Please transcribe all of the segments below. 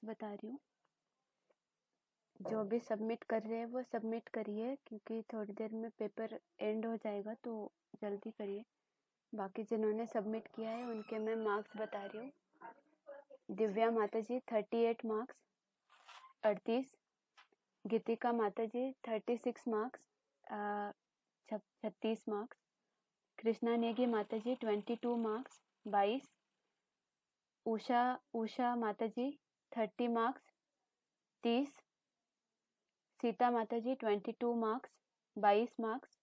Marks बता रही हूँ। जो भी सबमिट कर रहे हैं वो सबमिट करिए, क्योंकि थोड़ी देर में पेपर एंड हो जाएगा, तो जल्दी करिए। बाकी जिन्होंने सबमिट किया है उनके मैं मार्क्स बता रही हूँ। दिव्या माता जी 38 मार्क्स 38। गीतिका माता जी 36 मार्क्स 36 मार्क्स। कृष्णा नेगी माता जी 22 मार्क्स 22। उषा माता जी 30 मार्क्स 30। सीता माता जी 22 मार्क्स 22 मार्क्स।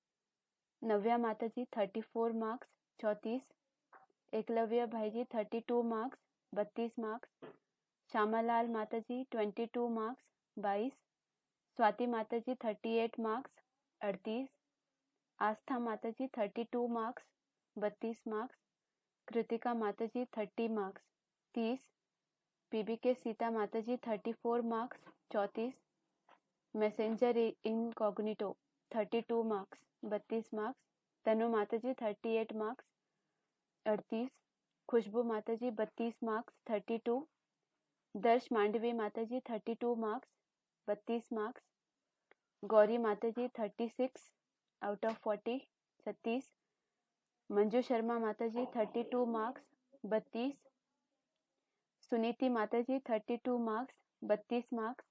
नव्या माता जी 34 मार्क्स 34। एकलव्य भाई जी 32 मार्क्स 32 मार्क्स। श्यामालाल माता जी 22 मार्क्स 22। स्वाति माता जी 38 मार्क्स 38। आस्था माता जी 32 मार्क्स 32 मार्क्स। कृतिका माता जी 30 मार्क्स 30। पीबीके सीता माता ji 34 marks 34। Messenger incognito 32 marks 32 marks. Tanu माता जी 38 मार्क्स 38। खुशबू माता जी 32 मार्क्स 32। दर्श मांडवी माता जी 32 मार्क्स 32 मार्क्स। गौरी माता जी 36 आउट ऑफ 40 36। मंजू शर्मा माता जी 32 मार्क्स 32। सुनीति माता जी 32 मार्क्स 32 मार्क्स।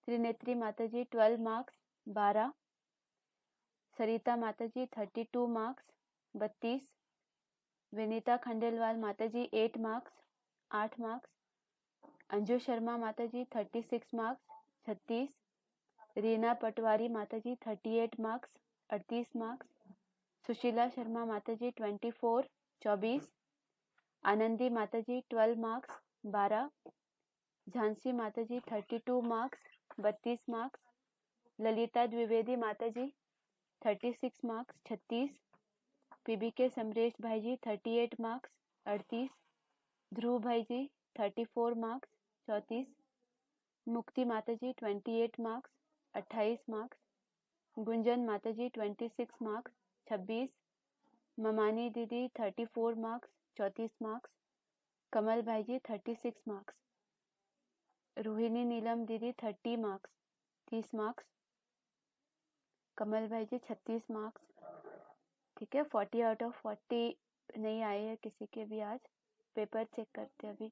त्रिनेत्री माता जी 12 मार्क्स 12। सरिता माता जी 32 मार्क्स 32। विनीता खंडेलवाल माता जी 8 मार्क्स 8 मार्क्स। अंजू शर्मा माता जी 36 मार्क्स 36। रीना पटवारी माता जी 38 मार्क्स 38 मार्क्स। सुशीला शर्मा माता जी 24 24। आनंदी माता जी 12 मार्क्स 12। झांसी माता जी 32 मार्क्स 32 मार्क्स। ललिता द्विवेदी माता जी 36 मार्क्स 36। पीबीके समरेश भाई जी 38 मार्क्स 38। ध्रुव भाई जी 34 मार्क्स 34। मुक्ति माता जी 28 मार्क्स 28 मार्क्स। गुंजन माता जी 26 मार्क्स 26। ममानी दीदी 34 मार्क्स 34 मार्क्स। कमल भाई जी 36 मार्क्स। रोहिणी नीलम दीदी 30 मार्क्स 30 मार्क्स। कमल भाई जी 36 मार्क्स। ठीक है, 40 आउट ऑफ 40 नहीं आए हैं किसी के भी। आज पेपर चेक करते हैं अभी।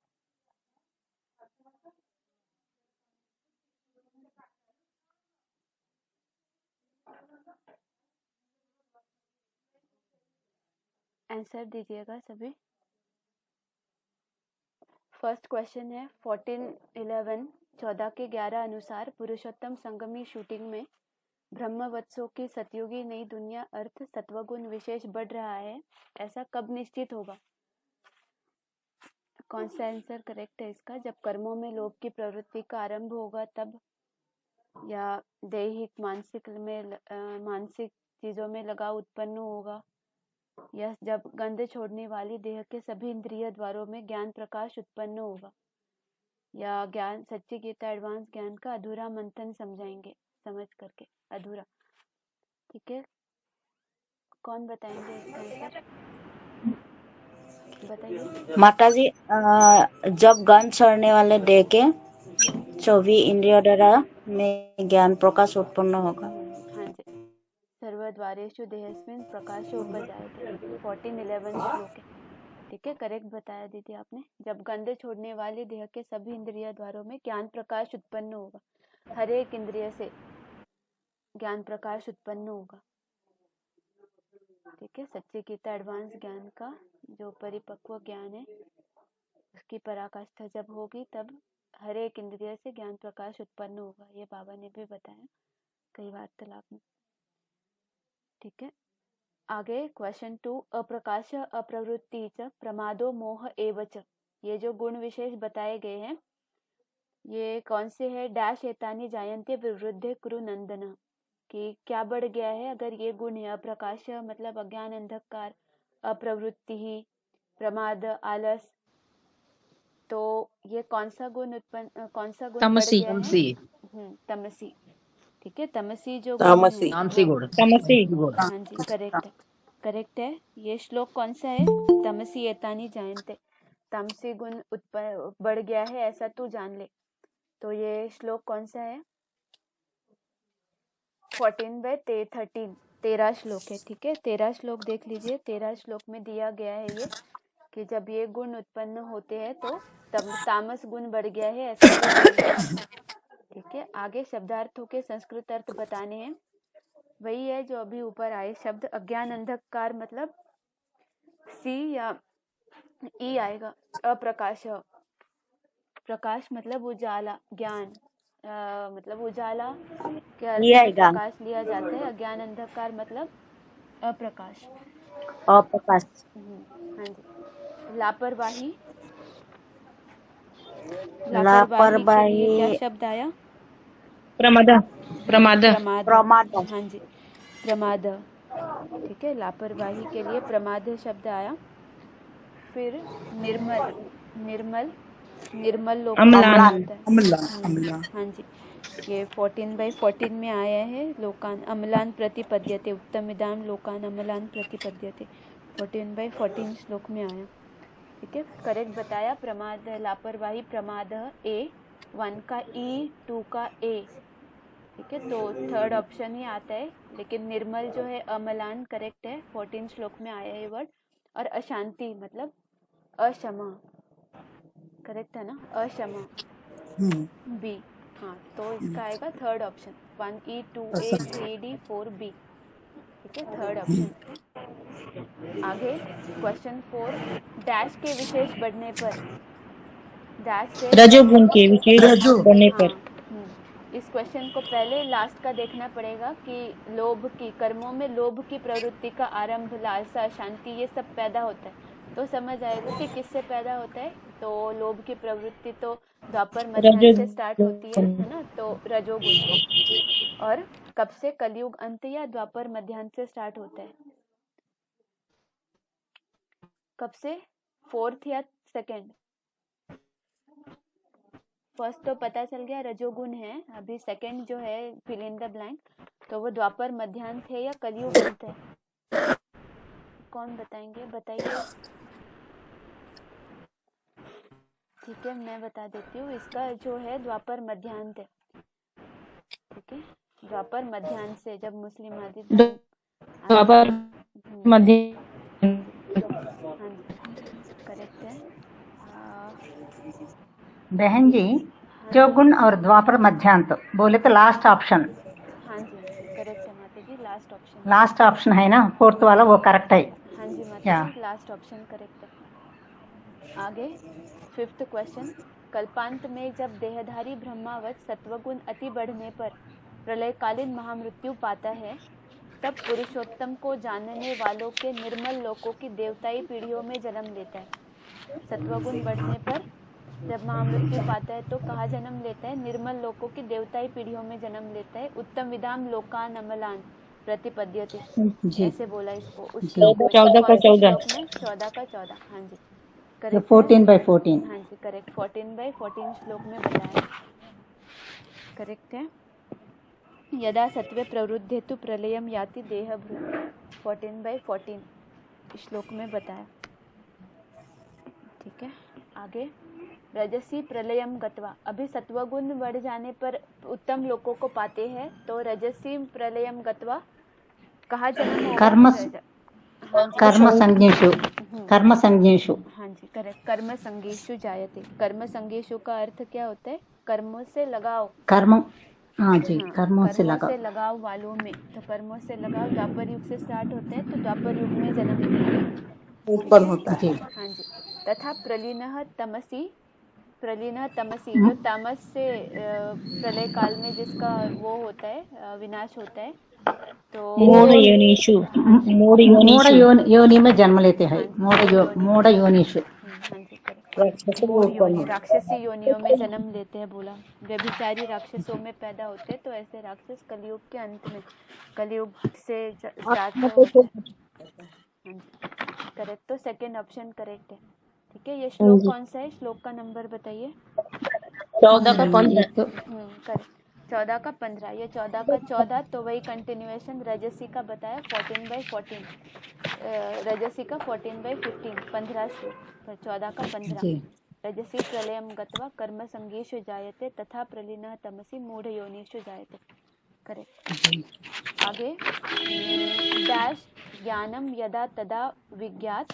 आंसर दीजिएगा सभी। फर्स्ट क्वेश्चन है 14 के 11 अनुसार पुरुषोत्तम संगमी शूटिंग में ब्रह्मवत्सों की सतयुगी नई दुनिया अर्थ सत्वगुण विशेष बढ़ रहा है, ऐसा कब निश्चित होगा? कौन सा आंसर करेक्ट है इसका? जब कर्मों में लोभ की प्रवृत्ति का आरंभ होगा तब, या दैहिक मानसिक चीजों में लगाव उत्पन्न होगा, या जब गंध छोड़ने वाली देह के सभी इंद्रिय द्वारों में ज्ञान प्रकाश उत्पन्न होगा, या ज्ञान सच्ची गीता एडवांस ज्ञान का अधूरा मंथन समझाएंगे, समझ करके अधूरा। ठीक है, कौन बताएंगे इसका आंसर? बताइए माता जी। जब गंध छोड़ने वाले देह के 24 इंद्रियों द्वारा में ज्ञान प्रकाश उत्पन्न होगा। हाँ जी, सर्वद्वारेषु देहस्मिन् प्रकाश उपजायते 14-11 श्लोक है। ठीक है, करेक्ट बताया दीदी आपने। जब गंध छोड़ने वाले देह के सभी इंद्रिय द्वारों में ज्ञान प्रकाश उत्पन्न होगा, हर एक इंद्रिय से ज्ञान प्रकाश उत्पन्न होगा। ठीक है, सच्ची गीता एडवांस ज्ञान का जो परिपक्व ज्ञान है उसकी पराकाष्ठा जब होगी तब हर एक इंद्रिय से ज्ञान प्रकाश उत्पन्न होगा। ये बाबा ने भी बताया कई वार्तालाप में। ठीक है, आगे क्वेश्चन 2 अप्रकाश अप्रवृत्ति च प्रमादो मोह एव च। ये जो गुण विशेष बताए गए हैं ये कौन से है? डैश एतानि जायन्ते विवृद्धे कुरु नंदन, कि क्या बढ़ गया है अगर ये गुण है। अप्रकाश मतलब अज्ञान अंधकार, अप्रवृत्ति ही प्रमाद आलस, तो ये कौन सा गुण बढ़ गया है? तमसी। ठीक है, तमसी जो गुण है तमसी हाँ जी करेक्ट है। ये श्लोक कौन सा है? तमसी एतानि जायन्ते, तामसी गुण बढ़ गया है ऐसा तू जान ले। तो ये श्लोक कौन सा है? 14/13 13 श्लोक है। ठीक है, 13 श्लोक देख लीजिए। 13 श्लोक में दिया गया है ये कि जब ये गुण उत्पन्न होते हैं तो तब तामस गुण बढ़ गया है, ऐसा भी बोलना है। ठीक है, आगे शब्दार्थों के संस्कृत अर्थ बताने हैं। वही है जो अभी ऊपर आए शब्द। अज्ञान अंधकार मतलब सी या ई आएगा। अप्रकाश, प्रकाश मतलब उजाला, ज्ञान मतलब उजाला के अर्थ ये में आएगा प्रकाश लिया जाता है। अज्ञान अंधकार मतलब अप्रकाश। अप्रकाश। हाँ जी। लापरवाही, लापरवाही के लापरवाही लिए क्या शब्द आया? प्रमाद प्रमाद प्रमाद। प्रमाद। हाँ जी, प्रमाद। ठीक है, लापरवाही के लिए प्रमाद शब्द आया। फिर निर्मल, निर्मल निर्मल लोक अम्लान हाँ जी, ये 14/14 में आया है। लोकान अम्लान प्रतिपद्यते, उत्तमिदाम लोकान अम्लान प्रतिपद्यते, 14/14 श्लोक में आया। ठीक है, करेक्ट बताया। प्रमाद लापरवाही प्रमाद ए, 1 का ई 2 का ए। ठीक है, तो थर्ड ऑप्शन ही आता है। लेकिन निर्मल जो है अम्लान करेक्ट है, 14 श्लोक में आया है वर्ड। और अशांति मतलब अक्षमा, करेक्ट है ना, अक्षमा बी। हाँ, तो इसका आएगा third option, 1E 2A 3D 4B। ठीक है, थर्ड ऑप्शन। आगे क्वेश्चन 4, डैश के विशेष बढ़ने पर, डैश से रजोगुण के विशेष बढ़ने पर। इस क्वेश्चन को पहले लास्ट का देखना पड़ेगा कि लोभ की, कर्मों में लोभ की प्रवृत्ति का आरंभ, लालसा, अशांति, ये सब पैदा होता है। तो समझ आएगा कि किससे पैदा होता है। तो लोभ की प्रवृत्ति तो द्वापर मध्याह्न से स्टार्ट होती है ना, तो रजोगुण। और कब से? कलयुग अंत या द्वापर मध्याह्न से स्टार्ट होता है? कब से? 4th या 2nd? फर्स्ट तो पता चल गया रजोगुण है। अभी 2nd जो है फिल इन द ब्लैंक, तो वो द्वापर मध्याह्न है या कलयुग अंत है? कौन बताएंगे? बताइए। ठीक है, मैं बता देती हूँ। इसका जो है द्वापर मध्याह्न है। ठीक है, द्वापर मध्याह्न से, जब मुस्लिम आदि द्वापर मध्य। हाँ जी, करेक्ट है। बहन जी, जो गुण और द्वापर मध्यांत बोले तो लास्ट ऑप्शन। हाँ जी, करेक्ट है माता जी, लास्ट ऑप्शन। लास्ट ऑप्शन है ना, 4th वाला, वो करेक्ट है। हाँ जी माता जी, लास्ट ऑप्शन करेक्ट है। आगे 5th क्वेश्चन, कल्पांत में जब देहधारी ब्रह्मावत सत्वगुण अति बढ़ने पर प्रलयकालीन महामृत्यु पाता है, तब पुरुषोत्तम को जानने वालों के निर्मल लोकों की देवताई पीढ़ियों में जन्म लेता है। सत्वगुण बढ़ने पर जब महामृत्यु पाता है तो कहाँ जन्म लेता है? निर्मल लोकों की देवताई पीढ़ियों में जन्म लेता है। उत्तम विदाम लोकान अमलान प्रतिपद्यते, ऐसे बोला इसको। उस 14 का 14। 14 का 14। हाँ जी, तो करेक्ट। 14/14। हाँ जी, करेक्ट, 14/14 श्लोक में बताया, करेक्ट है। यदा सत्वे प्रवृद्धे तु प्रलयम याति देहभृत्, 14/14 श्लोक में बताया। ठीक है, आगे रजसी प्रलयम गत्वा, अभी सत्वगुण बढ़ जाने पर उत्तम लोकों को पाते हैं, तो रजसी प्रलयम गत्वा कहाँ जन्म होगा? कर्म संज्ञेषु, कर्म संज्ञेषु। हाँ जी, करेक्ट, कर्म संगेषु जायते। कर्म संगेषु का अर्थ क्या होता है? कर्मों से लगाव, कर्म। हाँ जी, कर्मों से लगाव वालों में। तो कर्मों से लगाव द्वापर युग से स्टार्ट होता है, तो द्वापर युग में जन्म लेते ऊपर होता है। हाँ जी, तथा प्रलीनः तमसी, प्रलीनः तमसी, जो तामस से प्रलय काल में जिसका वो होता है, विनाश होता है, तो मूढ़ योनिषु, मूढ़ योनि में जन्म लेते हैं। मूढ़ योनिषु, हाँ जी, करेक्ट, राक्षसी योनियों में जन्म लेते हैं। बोला व्यभिचारी राक्षसों में पैदा होते हैं, तो ऐसे राक्षस कलयुग के अंत में, कलयुग से स्टार्ट होते हैं। करेक्ट, तो 2nd ऑप्शन करेक्ट है। ठीक है, ये श्लोक कौन सा है? श्लोक का नंबर बताइए। 14 का 15। करेक्ट, 14 का 15। ये 14 का 14, तो वही कंटिन्यूएशन रजसी का बताया, 14/14। रजसी का 14/15, 15 श्लोक, 14 का 15। रजसी प्रलयं गत्वा कर्मसंगीषु जायते तथा प्रलीनः तमसि मूढ़योनिषु जायते। करेक्ट। आगे डैश ज्ञानम यदा तदा विज्ञात।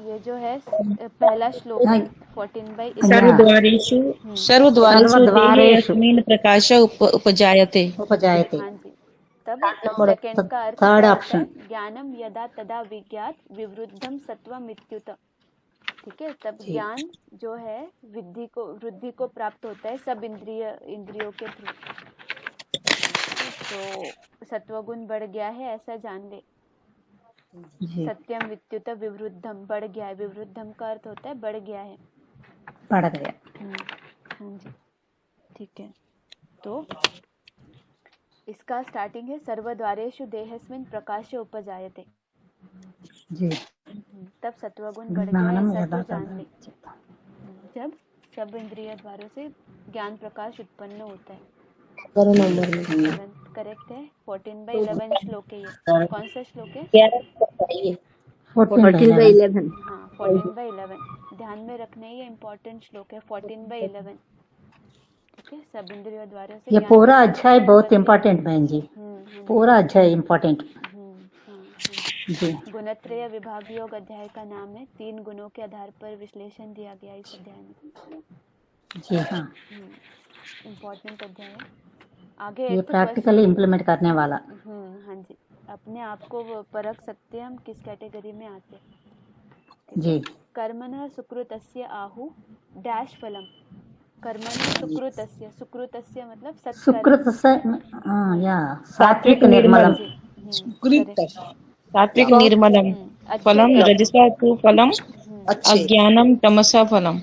ये जो है पहला श्लोक है 14/11। सर्वद्वारेषु देहे सर्वद्वारेषु अस्मिन् प्रकाश उपजायते। उपजायते। हाँ जी। तब नंबर सेकंड का अर्थ थर्ड क्या होता ऑप्शन। है? ज्ञानम यदा तदा विज्ञात विवृद्धम सत्वम इत्युत। ठीक है, तब ज्ञान जो है वृद्धि को प्राप्त होता है सब इंद्रियों के थ्रू। तो सत्वगुण बढ़ गया है ऐसा जान ले। सत्यम विद्युत विवृद्धम बढ़ गया है। विवृद्धम का अर्थ होता है बढ़ गया है, बढ़ गया। हाँ जी। ठीक है, तो इसका स्टार्टिंग है सर्वद्वारेषु देहस्मिन् प्रकाश उपजायते। जी। तब सत्वगुण बढ़ गया ज्ञानम ऐसा यदा तो जान तदा। ले। जब सब इंद्रिय द्वारों से ज्ञान प्रकाश उत्पन्न होता है। करेक्ट है। 14/11 श्लोक है ये। कौन सा श्लोक है? 14/11। हाँ, 14/11 ध्यान में रखना है, ये इम्पोर्टेंट श्लोक है। 14/11 ठीक है। सब इंद्रियों द्वारा से ये ज्ञान पूरा प्रकाश अध्याय बहुत उत्पन्न इम्पोर्टेंट बहन जी। हाँ पूरा अध्याय इम्पोर्टेंट। जी। गुणत्रय विभाग योग अध्याय का नाम है। 3 गुणों के आधार पर विश्लेषण दिया गया इस अध्याय में। जी हाँ, इम्पोर्टेंट अध्याय है। आगे ये 8th प्रैक्टिकली इम्प्लीमेंट करने वाला। हाँ जी, अपने आप को वो परख सकते हैं हम किस कैटेगरी में आते हैं। जी। कर्मणः सुकृतस्य आहु डैश फलम। कर्मणः सुकृतस्य, सुकृतस्य मतलब सत्कर्म। सुकृत से या सात्विक निर्मलम। सात्विक निर्मलम फलम रजसा तु फलम अज्ञानम तमसा फलम।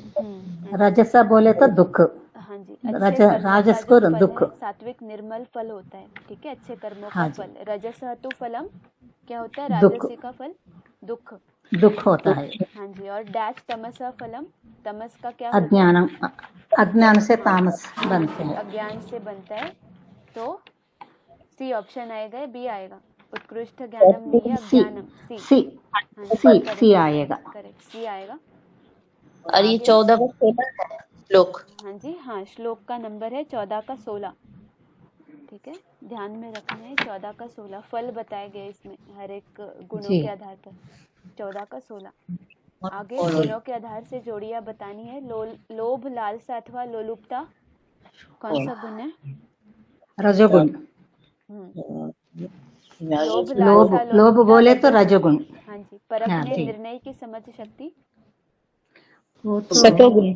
रजसा बोले तो दुख। हाँ जी, अच्छे राजस कर्मों को का जो दुख। फल है सात्विक निर्मल फल होता है। ठीक है, अच्छे कर्मों का फल। रजसा तु फलम क्या होता है? राजसी का फल दुख होता है। हाँ जी। और डैश तमसा फलम, तमस का क्या अज्ञान, अज्ञान से तामस बनते हैं। अज्ञान से बनता है। तो सी ऑप्शन आएगा, बी आएगा? उत्कृष्ट ज्ञानम नहीं है अज्ञानम। सी आएगा। करेक्ट, सी आएगा। और ये 14 का 16 है श्लोक। हाँ जी, हाँ, श्लोक का नंबर है 14 का 16। ठीक है, ध्यान में रखना है 14 का 16 फल बताए गए इसमें हर एक गुणों के आधार पर। 14 का 16। आगे गुणों के आधार से जोड़ियां बतानी है। लोभ, लालसा अथवा लोलुपता कौन सा गुण है? रजोगुण। लोभ बोले तो रजोगुण। हाँ जी। परखने निर्णय की समझ शक्ति सत्वगुण।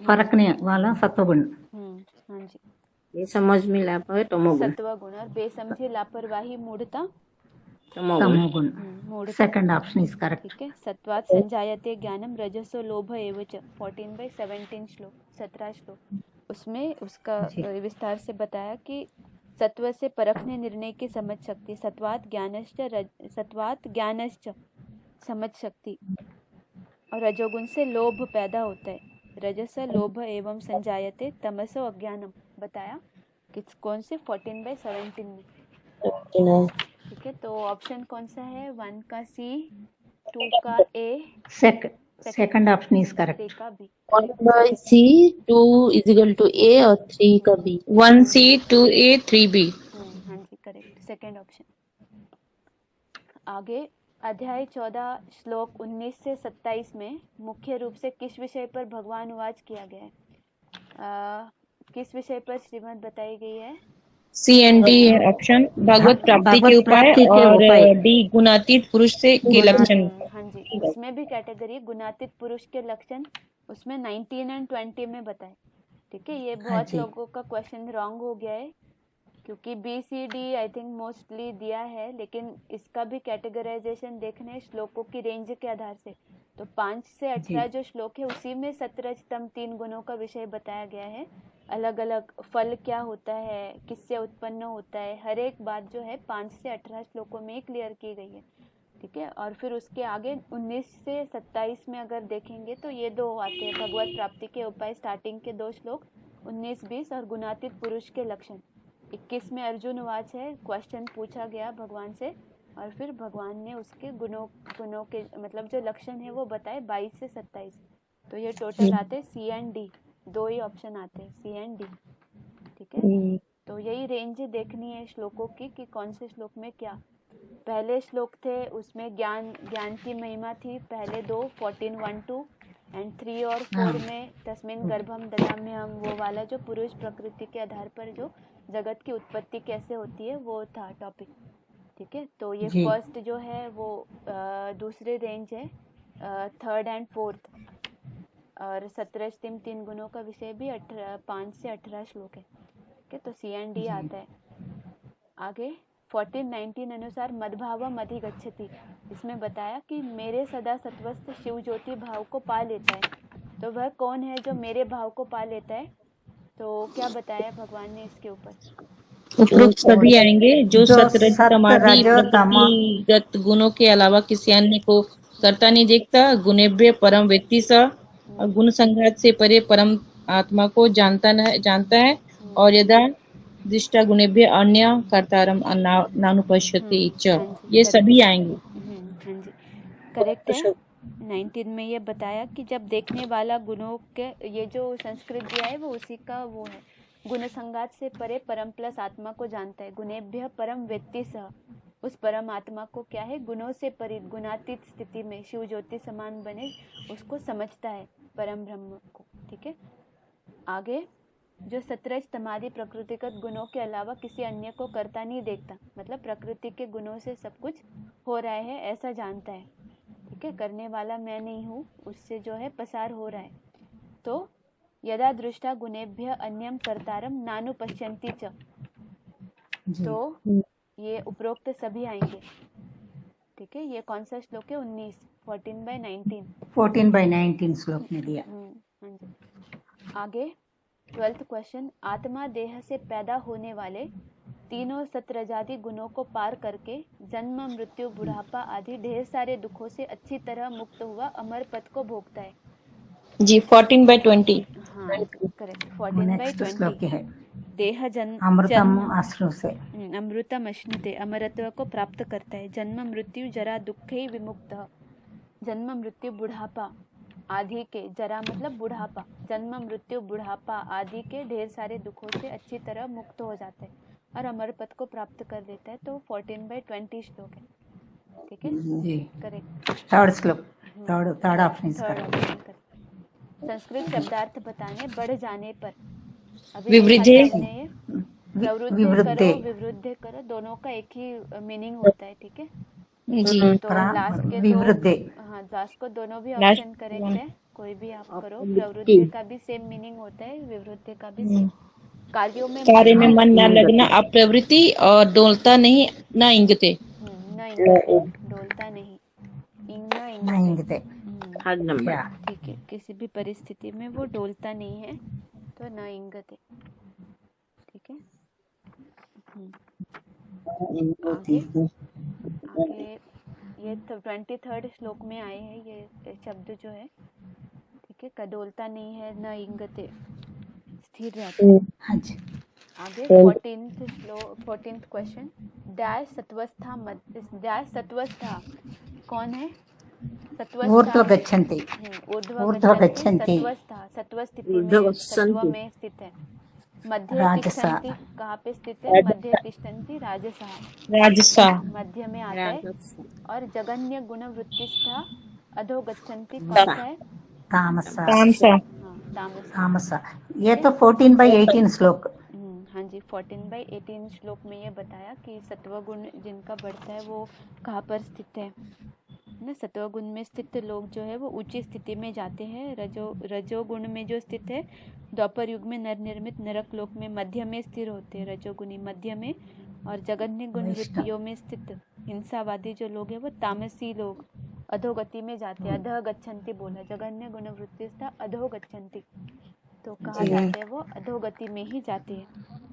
परखने वाला सत्वगुण। हाँ जी, ये समझ में ला पाए तमोगुण। सत्वगुण। और बेसमझी लापरवाही मूढ़ता तमोगुण। Second option is correct. ठीक है। सत्वात् संजायते ज्ञानम रजसो लोभ एव च। 14/17 श्लोक, 17 श्लोक। उसमें उसका विस्तार से बताया कि सत्व से परखने निर्णय की समझ शक्ति। सत्वात् ज्ञानश्च समझ शक्ति। और रजोगुण से लोभ पैदा होता है। रजस लोभ एवं संजायते तमसो अज्ञानम बताया किस कौन से 14/17 में। ठीक है, तो ऑप्शन कौन सा है? 1 का सी, 2 का ए, सेकंड ऑप्शन इज करेक्ट। 3 का बी। 1 C 2 = A और 3 का B। 1 C 2 A 3 B। हाँ जी, करेक्ट, सेकंड ऑप्शन। आगे अध्याय 14 श्लोक 19 से 27 में मुख्य रूप से किस विषय पर भगवान उवाच किया गया है? किस विषय पर श्रीमद् बताई गई है? C and D है ऑप्शन। भगवत प्राप्ति के उपाय और D गुणातीत पुरुष से के लक्षण। हाँ जी, उसमें भी कैटेगरी गुणातीत पुरुष के लक्षण उसमें 19 और 20 में बताए। ठीक है, ये बहुत लोगों का क्वेश्चन रॉन्ग हो गया है क्योंकि BCD आई थिंक मोस्टली दिया है, लेकिन इसका भी कैटेगराइजेशन देखना है श्लोकों की रेंज के आधार से। तो 5 से 18 जो श्लोक है उसी में सतरजतम 3 गुणों का विषय बताया गया है। अलग अलग फल क्या होता है, किससे उत्पन्न होता है, हर एक बात जो है 5 से 18 श्लोकों में क्लियर की गई है। ठीक है, और फिर उसके आगे 19 से 27 में अगर देखेंगे तो ये 2 आते हैं, भगवत प्राप्ति के उपाय स्टार्टिंग के 2 श्लोक 19-20 और गुणातीत पुरुष के लक्षण। 21 में अर्जुन उवाच है, क्वेश्चन पूछा गया भगवान से और फिर भगवान ने उसके गुणों के मतलब जो लक्षण है वो बताए 22 से 27। तो ये टोटल आते हैं सी एंड डी, 2 ही ऑप्शन आते हैं सी एंड डी। ठीक है, तो यही रेंज देखनी है श्लोकों की कि कौन से श्लोक में क्या। पहले श्लोक थे उसमें ज्ञान की महिमा थी, पहले 2 14 1 2 एंड 3 और 4 में तस्मिन् गर्भम ददाम्यहम्, वो वाला जो पुरुष प्रकृति के आधार पर जो जगत की उत्पत्ति कैसे होती है वो था टॉपिक। ठीक है, तो ये फर्स्ट जो है वो दूसरी रेंज है, 3rd एंड 4th, और 17 3 गुणों का विषय भी 5 से 18 श्लोक है। ठीक है, तो सी एंड डी आता है। आगे 14-19 अनुसार मद्भावम अधिगच्छति, इसमें बताया कि मेरे सदा सत्वस्थ शिव ज्योति भाव को पा लेता है। तो वह कौन है जो मेरे भाव को पा लेता है? तो क्या बताया भगवान ने इसके ऊपर? उपरोक्त सभी आएंगे जो सतरज समाधि प्रकृतिगत गुणों के अलावा किसी अन्य को करता नहीं देखता, गुणेभ्य परम व्यक्ति सा, गुण संघात से परे परम आत्मा को जानता है, और यदा दृष्टा गुणेभ्य अन्य कर्तारम नानुपश्यति च, ये सभी आएंगे। हाँ जी, करेक्ट है। 19 में ये बताया कि जब देखने वाला गुणों के, ये जो संस्कृत दिया है वो उसी का वो है, गुण संगात से परे परम प्लस आत्मा को जानता है। गुणेभ्य परम व्यक्ति सह, उस परम आत्मा को क्या है, गुणों से परे गुणातीत स्थिति में शिव ज्योति समान बने उसको समझता है, परम ब्रह्म को। ठीक है, आगे जो 17 समाधि प्रकृतिगत गुणों के अलावा किसी अन्य को करता नहीं देखता, मतलब प्रकृति के गुणों से सब कुछ हो रहा है ऐसा जानता है। ठीक है, करने वाला मैं नहीं हूँ, उससे जो है पसार हो रहा है। तो यदा दृष्टा गुणेभ्य अन्यम कर्तारम नानुपश्यन्ति च, तो ये उपरोक्त सभी आएंगे। ठीक है, ये कौन सा श्लोक है? 19 14/19 श्लोक में दिया। हाँ जी। आगे 12th क्वेश्चन, आत्मा देह से पैदा होने वाले तीनों सत्रजाति गुणों को पार करके जन्म मृत्यु बुढ़ापा आदि ढेर सारे दुखों से अच्छी तरह मुक्त हुआ अमर पद को भोगता है जी। 14/20। हाँ करेक्ट, 14/20 देह जन्म अमृतम अश्नुते, अमरत्व को प्राप्त करता है। जन्म मृत्यु जरा दुखे विमुक्त, जन्म मृत्यु बुढ़ापा आदि के, जरा मतलब बुढ़ापा, जन्म मृत्यु बुढ़ापा आदि के ढेर सारे दुखों से अच्छी तरह मुक्त हो जाता है और अमर पद को प्राप्त कर देता है। तो 14/20 श्लोक है। ठीक है, करेक्ट। थर्ड श्लोक, थर्ड ऑप्शन। संस्कृत शब्दार्थ बताने बढ़ जाने पर विवृद्धे करो विवृद्धे करो, दोनों का एक ही मीनिंग होता है। ठीक है जी। तो लास्ट के दो, हाँ लास्ट को दोनों भी ऑप्शन करेक्ट है, कोई भी आप करो। प्रवृत्ति का भी सेम मीनिंग होता है, विवृद्धि का भी सेम। कार्यों में कार्य में मन न लगना, अप्रवृत्ति, और डोलता नहीं न इंगते, डोलता नहीं, इंगते। ठीक है, किसी भी परिस्थिति में वो डोलता नहीं है, तो न इंगते। ठीक है, आगे ये 23rd श्लोक में आए हैं ये शब्द जो है। ठीक है, कदोलता नहीं है, न इंगते, स्थिर रहता है। आगे 14th क्वेश्चन, डैश सत्वस्था कौन है? ऊर्ध्व गच्छन्ति, सत्व स्थिति में, सत्व में स्थित है। मध्य तिष्ठन्ति, कहाँ पे स्थित है? मध्य तिष्ठन्ति राजसा, मध्य में आता है। और जगन्य गुण वृत्तिस्था अधो गच्छन्ति कौन सा है? तामसा। ये तो 14/18 श्लोक। हाँ जी, 14/18 श्लोक में ये बताया कि सत्व गुण जिनका बढ़ता है वो कहाँ पर स्थित है ना। सत्वगुण में स्थित लोग जो है वो ऊंची स्थिति में जाते हैं। रजोगुण में जो स्थित है, द्वापर युग में नर निर्मित नरक लोक में मध्य में स्थिर होते हैं, रजोगुणी मध्य में। और जगन्य गुण वृत्तियों में स्थित हिंसावादी जो लोग हैं वो तामसी लोग अधोगति में जाते हैं। अधः गच्छन्ति बोला, जगन्य गुण वृत्ति था अधो गच्छन्ति, तो कहा जाते हैं वो अधोगति में ही जाते हैं।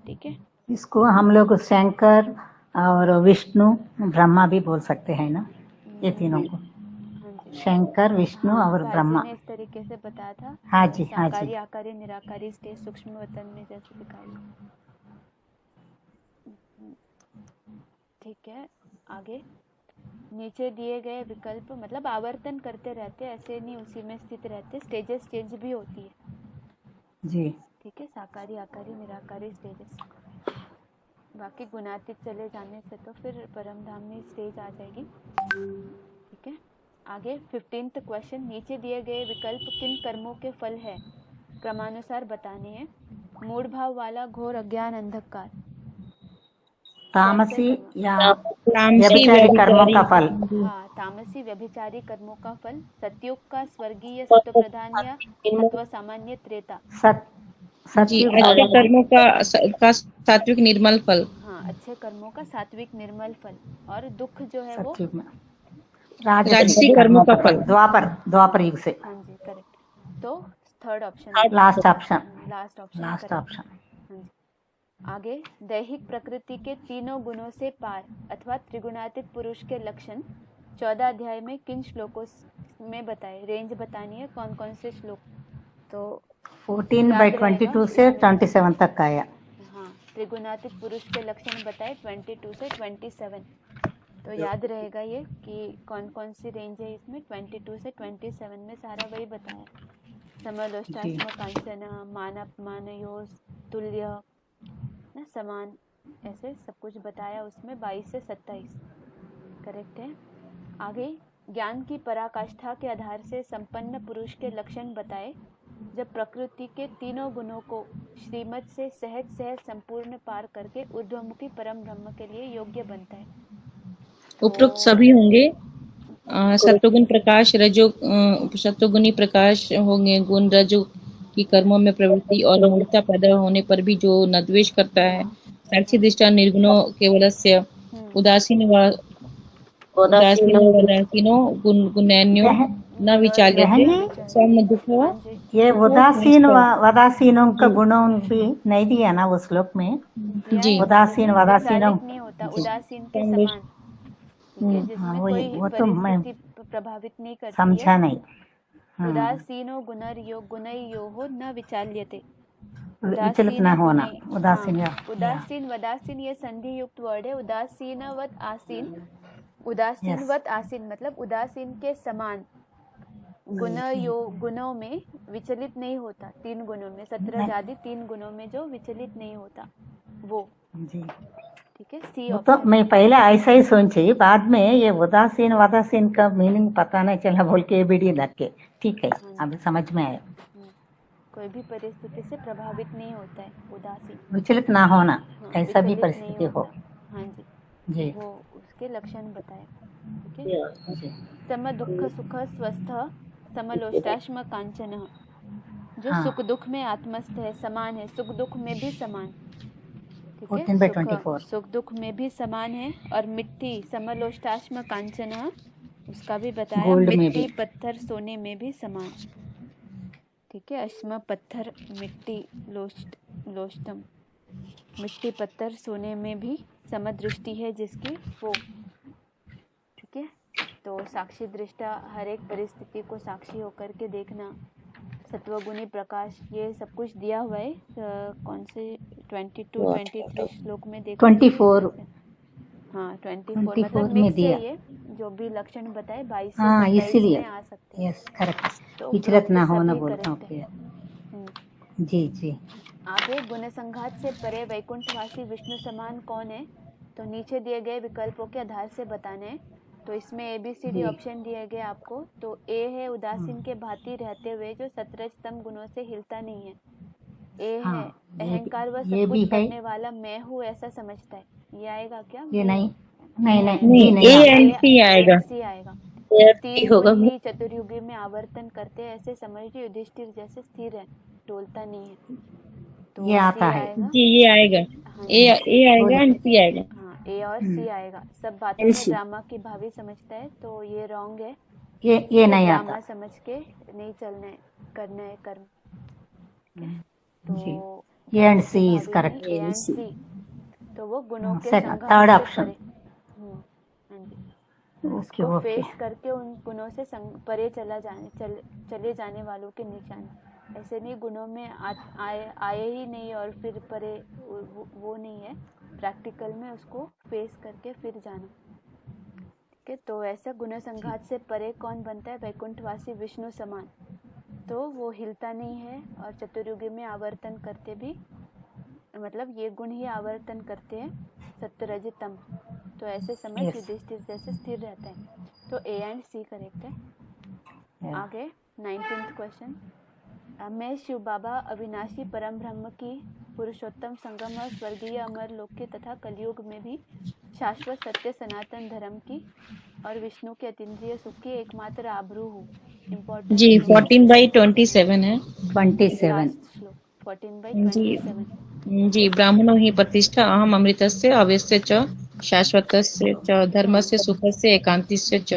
ठीक है, इसको हम लोग शंकर और विष्णु ब्रह्मा भी बोल सकते हैं ना, ये तीनों को। शंकर, विष्णु और ब्रह्मा। ने इस तरीके से बताया था। हाँ जी, हाँ साकारी, आकारी, निराकारी स्टेज सूक्ष्म वतन में जैसे दिखाई। ठीक है, आगे नीचे दिए गए विकल्प मतलब आवर्तन करते रहते, ऐसे नहीं उसी में स्थित रहते, स्टेजेस चेंज भी होती है। जी ठीक है, साकारी आकारी निराकारी स्टेजेस। बाकी गुणातीत चले जाने से तो फिर परम धाम में स्टेज आ जाएगी। ठीक है, आगे 15th क्वेश्चन, नीचे दिए गए विकल्प किन कर्मों के फल है, क्रमानुसार बताने हैं। मूढ़ भाव वाला घोर अज्ञान अंधकार, तामसी कैसे या तामसी व्यभिचारी कर्मों का फल। हाँ, तामसी व्यभिचारी कर्मों का फल, सत्युग का स्वर्गीय सत्व प्रधान या सत्व सामान्य त्रेता। जी, सत्युग अच्छे कर्मों का सात्विक निर्मल फल। हाँ, अच्छे कर्मों का सात्विक निर्मल फल। और दुख जो है वो सत्युग में राजसी कर्मों का फल। द्वापर युग से। हाँ जी, करेक्ट। तो third option, last option last option last correct. Option. हाँ जी, आगे दैहिक प्रकृति के तीनों गुणों से पार अथवा त्रिगुणातीत पुरुष के लक्षण 14 अध्याय में किन श्लोकों में बताए, रेंज बतानी है कौन कौन से श्लोक। तो 14/22 से 27 तक का आया। हाँ, त्रिगुणातीत पुरुष के लक्षण बताए 22 से 27। तो याद रहेगा ये कि कौन कौन सी रेंज है इसमें, 22 से 27 में सारा वही बताया। समलोष्टाश्म कांचन, मान अपमानयोः तुल्य ना, समान, ऐसे सब कुछ बताया उसमें। 22 से 27 करेक्ट है। आगे ज्ञान की पराकाष्ठा के आधार से संपन्न पुरुष के लक्षण बताए, जब प्रकृति के तीनों गुणों को श्रीमत से सहज सहज संपूर्ण पार करके ऊर्ध्वमुखी परम ब्रह्म के लिए योग्य बनता है। उपरोक्त सभी होंगे सत्वगुण प्रकाश, सत्वगुणी प्रकाश होंगे, गुण रजो की कर्मों में प्रवृत्ति और मूर्ता पैदा होने पर भी जो न द्वेष करता है, साक्षी दृष्टा निर्गुणों केवलस्य, उदासीनो गुणैन्यो न विचाल्यते, सम दुःखो। ये उदासीनों का गुणों भी नहीं दिया ना वो श्लोक में। जी, उदासीनों नहीं होता, उदासीन के समान, जिसमें कोई वो तो मैं परिस्थिति प्रभावित नहीं करती समझा है। नहीं। उदासीनो गुणैर्यो न विचाल्यते, विचलित न होना। उदासीन उदासीन वदासीन ये संधि युक्त वर्ड है। उदासीनवत आसीन मतलब उदासीन के समान, गुणों में विचलित नहीं होता, 3 गुणों में, 17 आदि 3 गुणों में जो विचलित नहीं होता वो। जी ठीक है, सी वो तो मैं पहले ऐसा ही सोची, बाद में ये उदासीन का मीनिंग पता नहीं चला बोल के एबीडी लग के। ठीक है, अभी समझ में आया। कोई भी परिस्थिति से प्रभावित नहीं होता है, उदासीन, विचलित ना होना, कैसा भी परिस्थिति हो। हाँ जी जी, वो उसके लक्षण बताए। ठीक है, सम दुख सुख स्वस्थ समलोष्टाश्म कांचन, जो सुख दुख में आत्मस्थ है, समान है, सुख दुख में भी समान। ठीक है, 14/24 सुख दुख में भी समान है। और मिट्टी समलोष्टाश्म कांचन, उसका भी बताया, मिट्टी पत्थर सोने में भी समान। ठीक है, अश्म पत्थर मिट्टी लोष्टम, मिट्टी पत्थर सोने में भी समदृष्टि है जिसकी वो। ठीक है, तो साक्षी दृष्टा हर एक परिस्थिति को साक्षी होकर के देखना, सत्वगुणी प्रकाश, ये सब कुछ दिया हुआ है। कौन से 22-23 श्लोक में देखो, 24 हाँ 24 मतलब मिक्स है ये, जो भी लक्षण बताए 22 से 27 में आ सकते हैं। यस करेक्ट, तो विचलित ना होना बोलता हूँ। जी जी। आगे गुण संघात से परे वैकुंठवासी विष्णु समान कौन है, तो नीचे दिए गए विकल्पों के आधार से बताने हैं। तो इसमें ABCD ऑप्शन दिए गए आपको। तो A है उदासीन के भांति रहते हुए जो 17 स्तंभ गुणों से हिलता नहीं है। A है अहंकार व सब कुछ करने वाला मैं हूँ ऐसा समझता है, ये आएगा क्या? ये नहीं A and C आएगा। चतुर्युगी में आवर्तन करते ऐसे समझ युधिष्ठिर जैसे स्थिर है, डोलता नहीं है। तो ये आता है जी, ये आएगा। A आएगा and C आएगा। हाँ, A और C आएगा। सब बातों में ड्रामा की भावी समझता है, तो ये रॉन्ग है। ये नहीं आता। ड्रामा समझ के नहीं चलना है, करना है कर्म। तो A and C is correct। A and C, तो वो गुणों के संघात थर्ड ऑप्शन। उसको फेस करके उन गुणों से परे चले जाने वालों के निशान। ऐसे नहीं गुणों में आए ही नहीं और फिर परे वो नहीं है, प्रैक्टिकल में उसको फेस करके फिर जाना। ठीक है, तो ऐसा गुण संघात से परे कौन बनता है? वैकुंठवासी विष्णु समान, तो वो हिलता नहीं है और चतुर्युगी में आवर्तन करते भी, मतलब ये गुण ही आवर्तन करते हैं, सत्य रज तम। तो ऐसे समझ Yes. युधिष्ठिर जैसे स्थिर रहता है। तो ए एंड सी करेक्ट है। Yeah. आगे 19th क्वेश्चन। मैं शिव बाबा अविनाशी परम ब्रह्म की पुरुषोत्तम संगम और स्वर्गीय अमर लोक के तथा कलयुग में भी शाश्वत सत्य सनातन धर्म की और विष्णु के अतीन्द्रिय सुख की एकमात्र आबरू हूँ। इम्पोर्टेंट जी 14/27 है। 27. लास्ट श्लोक 14/27। जी ब्राह्मणो हि प्रतिष्ठा अहम अमृतस्य अवेस्य च शाश्वतस्य च धर्मस्य सुखस्य एकांतिस्य च।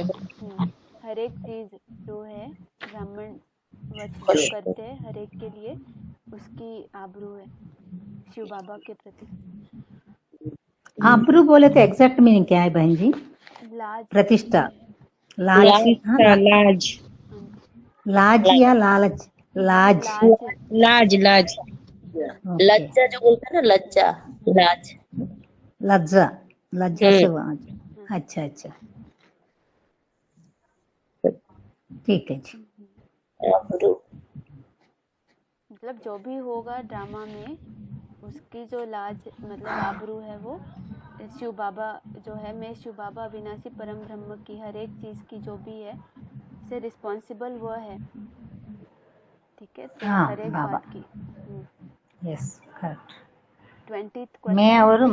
हर एक चीज जो है ब्राह्मण जो करते हैं हर एक के लिए उसकी आबरू है शिव बाबा के प्रति। आबरू बोले तो एग्जैक्ट मीनिंग क्या है बहन जी? लाज, प्रतिष्ठा, लाज, हाँ, लाज लाज या लालच? लाज, लाज लाज ओके, लज्जा जो बोलते हैं ना, लज्जा, लाज। लज्जा, लज्जा से लाज। अच्छा अच्छा, ठीक है जी। आबरू। मतलब जो भी होगा ड्रामा में उसकी जो लाज मतलब आबरू है वो शिव बाबा जो है, मैं शिव बाबा अविनाशी परम ब्रह्म की हर एक चीज की जो भी है से रिस्पॉन्सिबल वो है। ठीक है, तो हाँ, हर एक बाबा। बात की। Yes, correct. 20th मैं और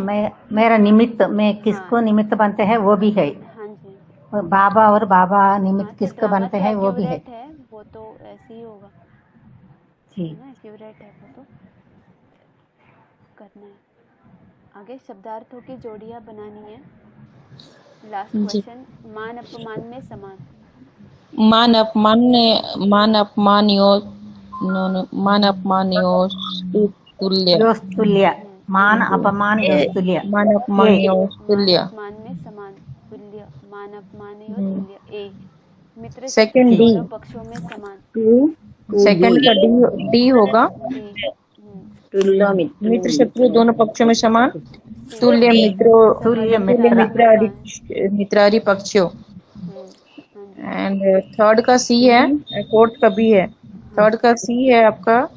मेरा निमित्त, मैं किसको निमित्त बनते हैं वो भी है। हाँ जी, और बाबा और बाबा हाँ, निमित्त तो किसको ड्रामा बनते तो हैं वो भी है। एक्यूरेट है, वो तो ऐसे ही होगा, जी, है ना, एक्यूरेट है वो तो करना है। आगे शब्दार्थों की जोड़ियां बनानी है। लास्ट जी। क्वेश्चन, मान अपमान में समान। मान अपमान्यो मान अपमान्यो तुल्य योस्तुल्य, मान अपमान योस्तुल्य। मान अपमान्यो मान तुल्य। अपमान में समान, तुल्य, मान अपमान यो तुल्य। ए मित्र शत्रु सेकंड डी, दोनों पक्षों में समान। सेकंड का डी होगा। डी तुल्य मित्र। मित्र शत्रु दोनों पक्षों में समान, सी तुल्य मित्रो तुल्य तुल्य मित्र। मित्रादि पक्षों। हाँ जी, एंड थर्ड का सी है, फोर्थ का बी है। थर्ड का सी है आपका,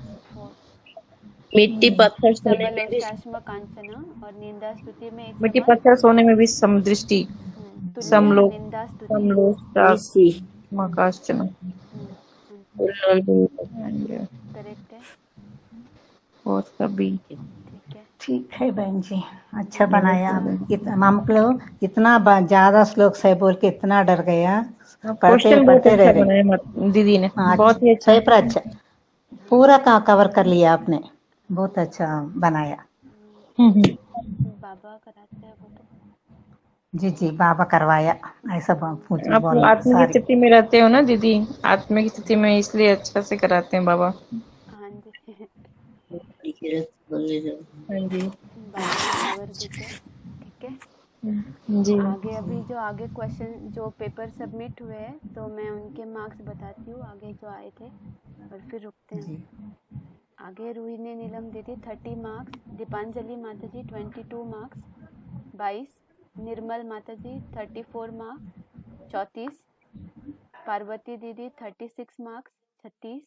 मिट्टी पत्थर सोने में भी सबलोष्टाश्म कांचन और निंदा स्तुति में एक मिट्टी समान। पत्थर सोने में भी समदृष्टि, तुल्य समलोक निंदा स्तुति। समलोष्टाश्म करेक्ट है, फोर्थ का बी। ठीक है। ठीक है बहन जी, अच्छा बनाया। हम लोग इतना ज्यादा श्लोक से बोल के इतना डर गया, पढ़ते क्वेश्चन बहुत पढ़ते रह अच्छा गए। बनाया दीदी ने, हाँ, बहुत ही अच्छा। सही पर अच्छा, पूरा कवर कर लिया आपने, बहुत अच्छा बनाया। बाबा कराते हैं वो तो। जी जी, बाबा करवाया, ऐसा पूछ आप बोलना, आत्म की सॉरी। स्थिति में रहते हो ना दीदी, आत्म की स्थिति में, इसलिए अच्छा से कराते हैं बाबा। हाँ जी बोलने जाओ। हाँ जी बाबा की पावर देते हैं। ठीक है, जी। आगे अभी जो आगे क्वेश्चन जो पेपर सबमिट हुए हैं तो मैं उनके मार्क्स बताती हूँ आगे जो आए थे और फिर रुकते हैं। आगे रोहिणी नीलम दीदी 30 मार्क्स, दीपांजलि माता जी 22 मार्क्स 22, निर्मल माता जी 34 मार्क्स 34, पार्वती दीदी 36 मार्क्स 36,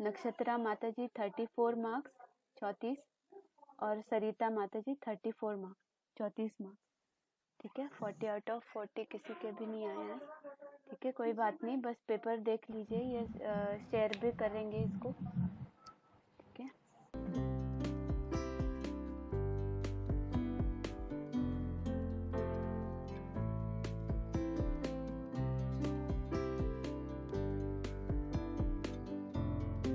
नक्षत्रा माता जी 34 मार्क्स 34 और सरिता माता जी 34 मार्क्स 34 मार्क्स। ठीक है, 40 आउट ऑफ 40 किसी के भी नहीं आए हैं। ठीक है, कोई बात नहीं, बस पेपर देख लीजिए, ये शेयर भी करेंगे इसको